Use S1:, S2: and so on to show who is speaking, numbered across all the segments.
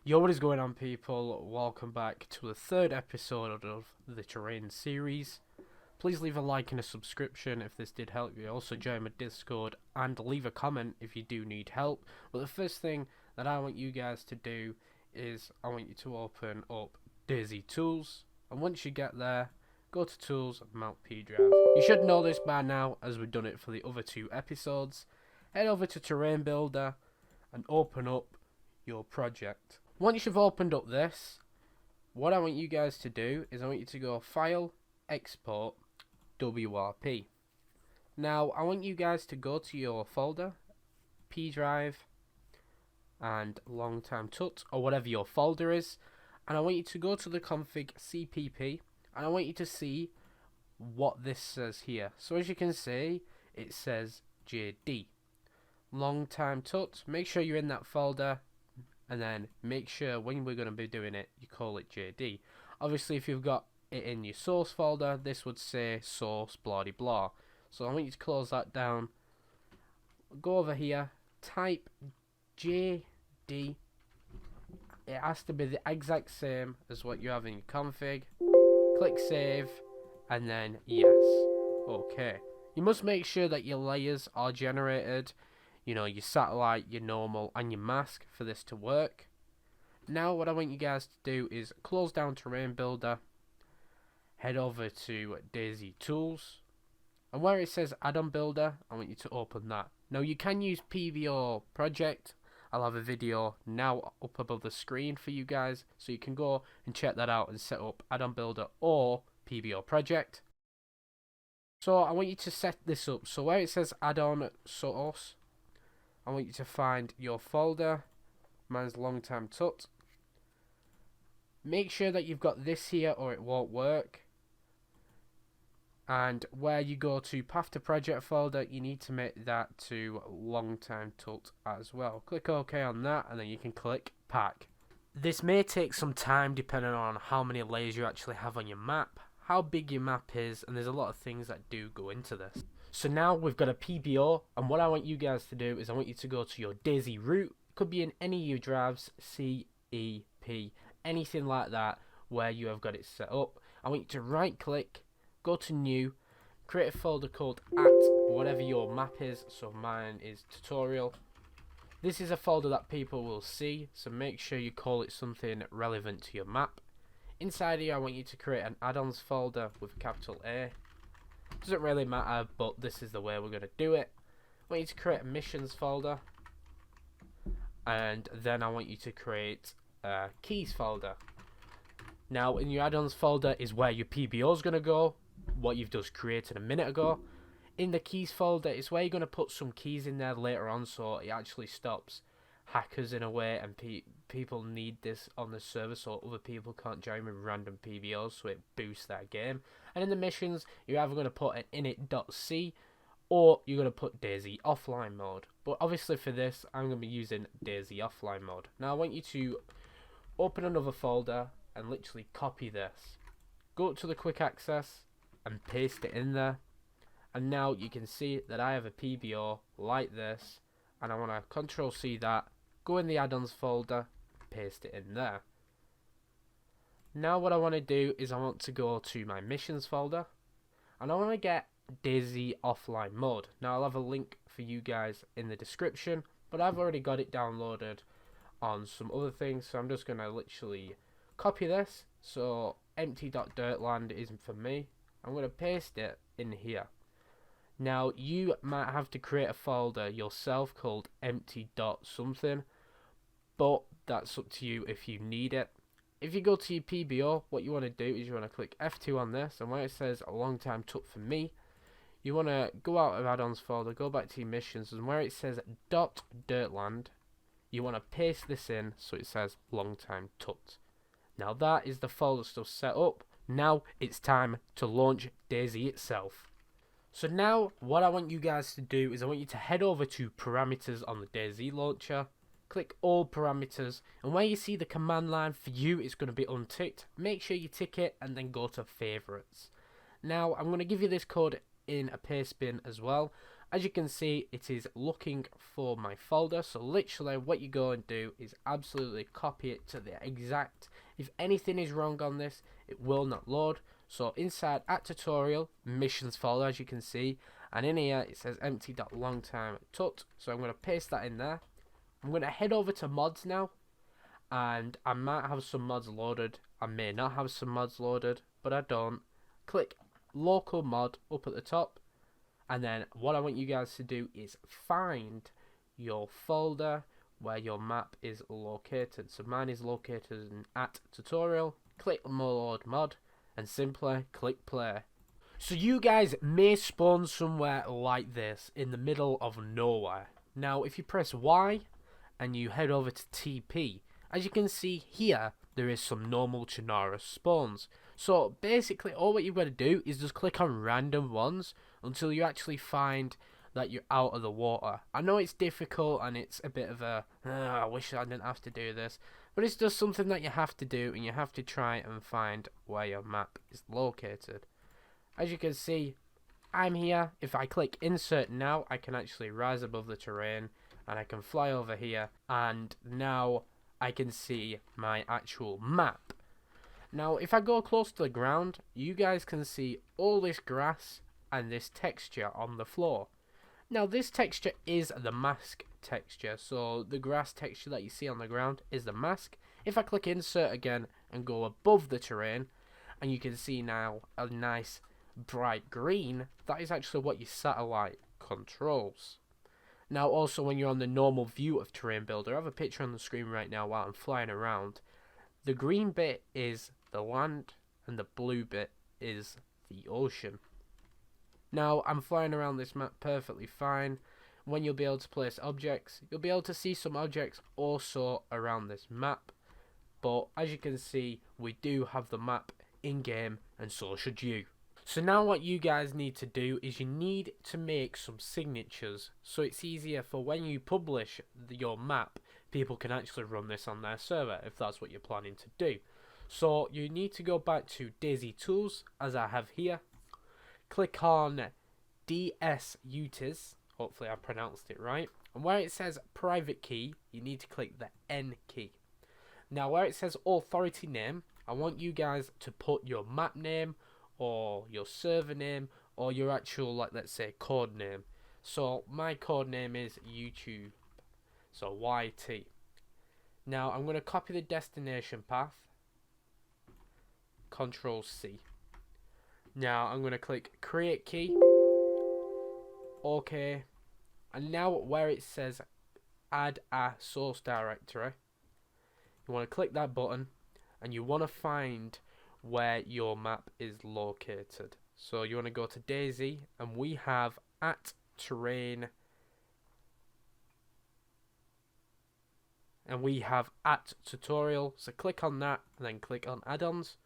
S1: Yo, what is going on, people? Welcome back to the third episode of the Terrain series. Please leave a like and a subscription if this did help you. Also join my Discord and leave a comment if you do need help. But the first thing that I want you guys to do is I want you to open up DayZ Tools, and once you get there, go to Tools and mount P Drive. You should know this by now, as we've done it for the other two episodes. Head over to Terrain Builder and open up your project. Once you've opened up this, what I want you guys to do is I want you to go File, Export, WRP. Now I want you guys to go to your folder, P Drive and Longtime Tut, or whatever your folder is, and I want you to go to the config CPP, and I want you to see what this says here. So as you can see, it says JD. Longtime Tut. Make sure you're in that folder, and then make sure when we're going to be doing it, you call it JD. Obviously, if you've got it in your source folder, this would say source blah de blah. So I want you to close that down. Go over here, type JD. It has to be the exact same as what you have in your config. Click save, and then yes. Okay. You must make sure that your layers are generated. You know, your satellite, your normal, and your mask for this to work. Now what I want you guys to do is close down Terrain Builder, head over to DayZ Tools, and where it says Add-on Builder, I want you to open that. Now you can use PBO Project. I'll have a video now up above the screen for you guys, so you can go and check that out and set up Add-on Builder or PBO Project. So I want you to set this up. So where it says Add-on Source, I want you to find your folder. Mine's Longtime Tut. Make sure that you've got this here or it won't work. And where you go to Path to Project folder, you need to make that to Longtime Tut as well. Click OK on that, and then you can click Pack. This may take some time depending on how many layers you actually have on your map, how big your map is, and there's a lot of things that do go into this. So now we've got a PBO, and what I want you guys to do is I want you to go to your DayZ root. It could be in any of your drives, C, E, P, anything like that where you have got it set up. I want you to right click, go to new, create a folder called at whatever your map is. So mine is tutorial. This is a folder that people will see, so make sure you call it something relevant to your map. Inside here I want you to create an add-ons folder with a capital A. Doesn't really matter, but this is the way we're going to do it. I want you to create a missions folder, and then I want you to create a keys folder. Now in your add-ons folder is where your PBO is going to go, what you've just created a minute ago. In the keys folder is where you're going to put some keys in there later on, so it actually stops hackers in a way, and people need this on the server so other people can't join with random PBOs, so it boosts that game. And in the missions, you're either going to put an init.c or you're going to put DayZ offline mode. But obviously for this, I'm going to be using DayZ offline mode. Now I want you to open another folder and literally copy this. Go up to the quick access and paste it in there. And now you can see that I have a PBO like this, and I want to Control C that, go in the add-ons folder, paste it in there. Now what I want to do is I want to go to my missions folder, and I want to get DayZ offline mode. Now I'll have a link for you guys in the description, but I've already got it downloaded on some other things, so I'm just going to literally copy this. So empty.dirtland isn't for me. I'm going to paste it in here. Now you might have to create a folder yourself called empty.something, but that's up to you if you need it. If you go to your PBO, what you want to do is you want to click F2 on this, and where it says a Longtime Tut for me, you want to go out of add-ons folder, go back to your missions, and where it says .dirtland, you want to paste this in so it says Longtime Tut. Now that is the folder stuff set up. Now it's time to launch DayZ itself. So now what I want you guys to do is I want you to head over to parameters on the DayZ launcher, click all parameters, and where you see the command line for you is going to be unticked. Make sure you tick it and then go to favorites. Now I'm going to give you this code in a paste bin as well. As you can see, it is looking for my folder, so literally what you go and do is absolutely copy it to the exact. If anything is wrong on this, it will not load. So inside at tutorial, missions folder, as you can see, and in here it says empty.longtime tut, so I'm going to paste that in there. I'm going to head over to mods now, and I might have some mods loaded, I may not have some mods loaded, but I don't. Click local mod up at the top, and then what I want you guys to do is find your folder where your map is located. So mine is located in at tutorial. Click load mod and simply click play. So you guys may spawn somewhere like this in the middle of nowhere. Now if you press Y and you head over to TP, as you can see here, there is some normal Chernarus spawns. So basically all what you've got to do is just click on random ones until you actually find that you're out of the water. I know it's difficult and it's a bit of a, I wish I didn't have to do this, but it's just something that you have to do, and you have to try and find where your map is located. As you can see, I'm here. If I click insert now, I can actually rise above the terrain and I can fly over here, and now I can see my actual map. Now if I go close to the ground, you guys can see all this grass and this texture on the floor. Now this texture is the mask texture, so the grass texture that you see on the ground is the mask. If I click insert again and go above the terrain, and you can see now a nice bright green, that is actually what your satellite controls. Now also when you're on the normal view of Terrain Builder, I have a picture on the screen right now while I'm flying around. The green bit is the land and the blue bit is the ocean. Now I'm flying around this map perfectly fine. When you'll be able to place objects, you'll be able to see some objects also around this map. But as you can see, we do have the map in game, and so should you. So now what you guys need to do is you need to make some signatures, so it's easier for when you publish your map, people can actually run this on their server if that's what you're planning to do. So you need to go back to DayZ tools, as I have here. Click on DSUTIS, hopefully I pronounced it right, and where it says private key, you need to click the N key. Now where it says authority name, I want you guys to put your map name or your server name or your actual, like, let's say code name. So my code name is YouTube, so YT. Now I'm going to copy the destination path, Control C. Now I'm going to click create key, OK, and now where it says add a source directory, you want to click that button and you want to find where your map is located. So you want to go to DayZ, and we have at terrain, and we have at tutorial, so click on that and then click on add-ons.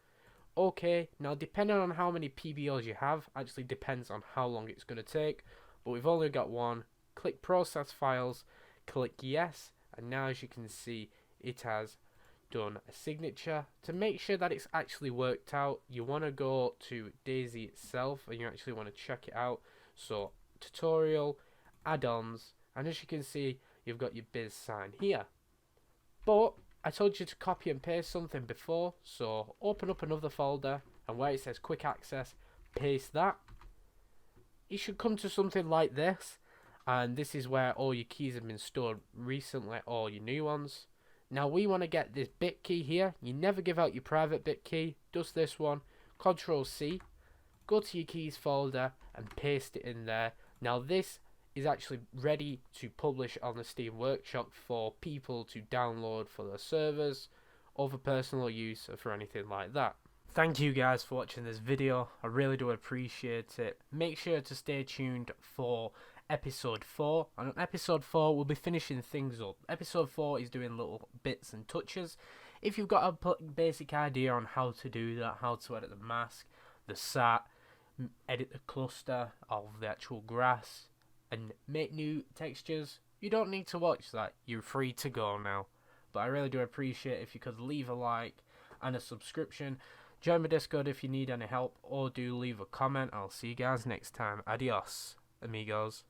S1: Okay, now depending on how many PBOs you have, actually depends on how long it's going to take, but we've only got one. Click process files, click yes, and now as you can see it has done a signature. To make sure that it's actually worked out, you want to go to DayZ itself and you actually want to check it out. So tutorial, add-ons, and as you can see you've got your biz sign here. But I told you to copy and paste something before, so open up another folder and where it says quick access, paste that. It should come to something like this, and this is where all your keys have been stored recently, or your new ones. Now we want to get this bit key here. You never give out your private bit key, just this one. Control C, go to your keys folder and paste it in there. Now this is actually ready to publish on the Steam Workshop for people to download for their servers or for personal use or for anything like that. Thank you guys for watching this video. I really do appreciate it. Make sure to stay tuned for episode 4, and on episode 4 we'll be finishing things up. Episode 4 is doing little bits and touches. If you've got a basic idea on how to do that, how to edit the mask, the sat, edit the cluster of the actual grass and make new textures, you don't need to watch that. You're free to go now. But I really do appreciate if you could leave a like and a subscription. Join my Discord if you need any help, or do leave a comment. I'll see you guys next time. Adios, amigos.